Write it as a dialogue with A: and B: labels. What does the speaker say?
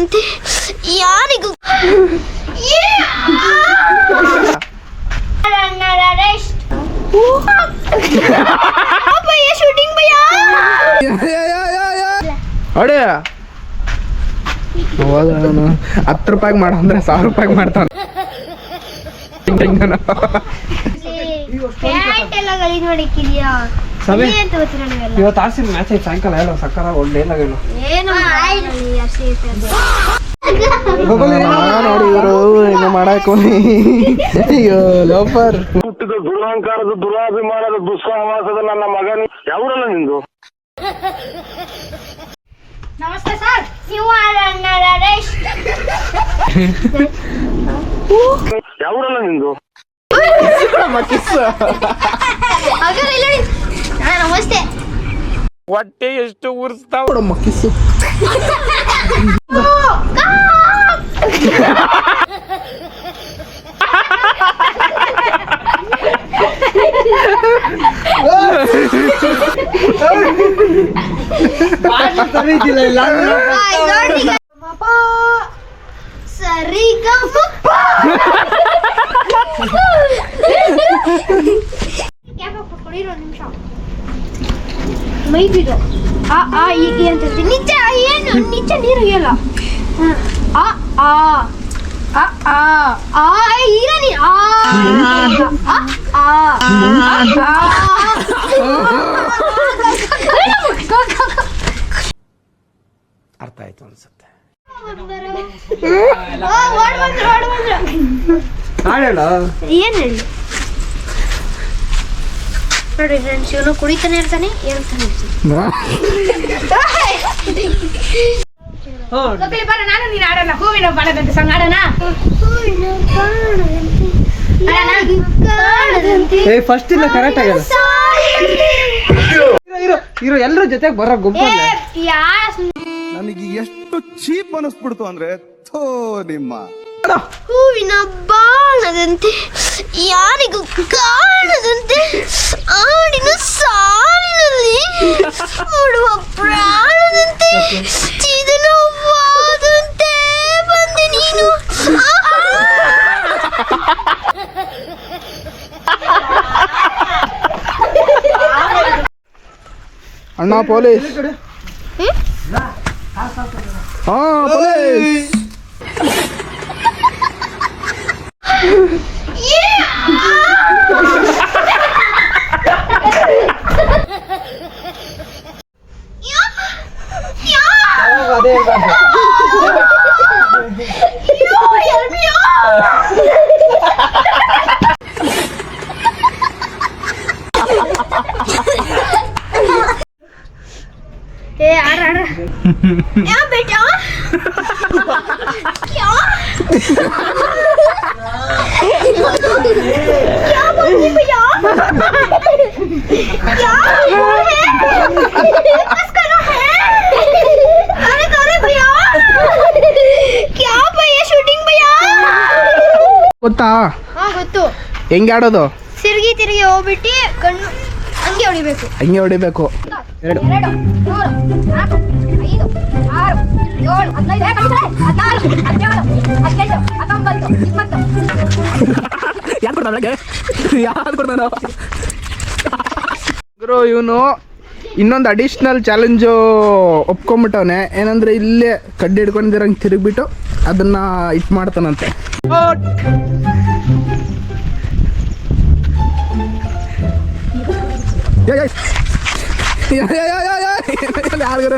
A: ಬಾಣದಂತೆ ಯಾರಿಗೂ ಶೂಟಿಂಗ್ ಭಯ
B: ಅಡೆ 10 ರೂಪಾಯಿಗೆ ಮಾಡ ಅಂದ್ರೆ 1000 ರೂಪಾಯಿಗೆ ಮಾಡ್ತಾನ.
C: ಇವತ್ತು ಆರ್ಸಿಬಿ ಮ್ಯಾಚ್ ಐತೆ ಸಾಯಂಕಾಲ ಎಲ್ಲ ಸಕ್ಕರ ಒಳ್ಳೆ ಏನಾಗಲ್ಲ
B: ನೋಡಿ ಇವರು ಹಿಂಗ ಮಾಡಾಕ ಅಯ್ಯೋ ಲೋಫರ್.
D: ಹುಟ್ಟಿದ ದುರಹಂಕಾರದ ದುರಾಭಿಮಾನದ ದುಸ್ಸಾಹಸದ ನನ್ನ ಮಗನ ಯಾವರಲ್ಲ ನಿಂದು.
A: ನಮಸ್ತೆ ಸರ್, ನೀವು
D: ಯಾವರಲ್ಲ ನಿಂದು.
A: ನಮಸ್ತೆ.
C: ಹೊಟ್ಟೆ ಎಷ್ಟು ಉರ್ಸ್ತಾವ
B: ಕಿಸ್ಸು.
A: ಸರಿ ನಿಮಿಷ ಮೈಬಿದು ಈ ಅಂತ ನಿಜ ಏನು ನಿಜ ನೀರು ಇಲ್ಲ. ಇರಲಿ
C: ಅರ್ಥ ಆಯ್ತು ಅನ್ಸುತ್ತೆ.
A: ಏನ್ ಹೇಳಿ ನೋಡಿ ಫ್ರೆಂಡ್ಸ್, ಇವನು ಕುಡಿತಾನೆ ಇರ್ತಾನೆ ಹೇಳ್ತಾನೆ
E: ನಾನು ನೀನು ಆಡೋಣ. ಹೂವಿನ ಬಾಣದಂತೆ ಸಂಗ ಆಡೋಣ.
C: ಫಸ್ಟ್ ಇಲ್ಲ ಕರೆಕ್ಟ್ ಆಗ್ಯದ. ಇರೋ ಎಲ್ಲರ ಜೊತೆಗೆ ಬರೋ ಗುಂಪು
F: ನನಗೆ ಎಷ್ಟು ಚೀಪ್ ಅನಿಸ್ಬಿಡ್ತು ಅಂದ್ರೆ ಥೋ ನಿಮ್ಮ
A: ಹೂವಿನ ಬಾಣದಂತೆ ಯಾರಿಗೂ ಕಾಣದಂತೆ ಆಡಿನ ಸಾಲಿನಲ್ಲಿ ಮೂಡುವ ಪ್ರಾಣದಂತೆ ಚಿದನವಾದಂತೆ ಬಂದೆ ನೀನು.
B: ಅಣ್ಣ ಪೊಲೀಸ್. ಹಾ ಪೊಲೀಸ್.
A: क्या बेटा क्या क्या बोली भैया क्या बस करो है अरे करे भैया क्या भैया शूटिंग भैया
B: ಗೊತ್ತಾ
A: हाँ ಗೊತ್ತು.
B: ಹೆಂಗೆ ಆಡೋದು?
A: ತಿರುಗಿ ತಿರುಗಿ ಹೋಗ್ಬಿಟ್ಟು ಕಣ್ಣು ಹಂಗೆ ಹೊಡಿಬೇಕು.
B: ಹಂಗೆ ಹೊಡಿಬೇಕು.
A: 2 3 4 5 6 7 8
B: ಗುರು ಇವನು ಇನ್ನೊಂದು ಅಡಿಷ್ನಲ್ ಚಾಲೆಂಜು ಒಪ್ಕೊಂಬಿಟ್ಟವನೆ. ಏನಂದ್ರೆ ಇಲ್ಲೇ ಕಡ್ಡಿ ಹಿಡ್ಕೊಂಡಿರಂಗೆ ತಿರುಗ್ಬಿಟ್ಟು ಅದನ್ನ ಇಟ್ ಮಾಡ್ತಾನಂತೆ. ಯಾರಿಗಾರ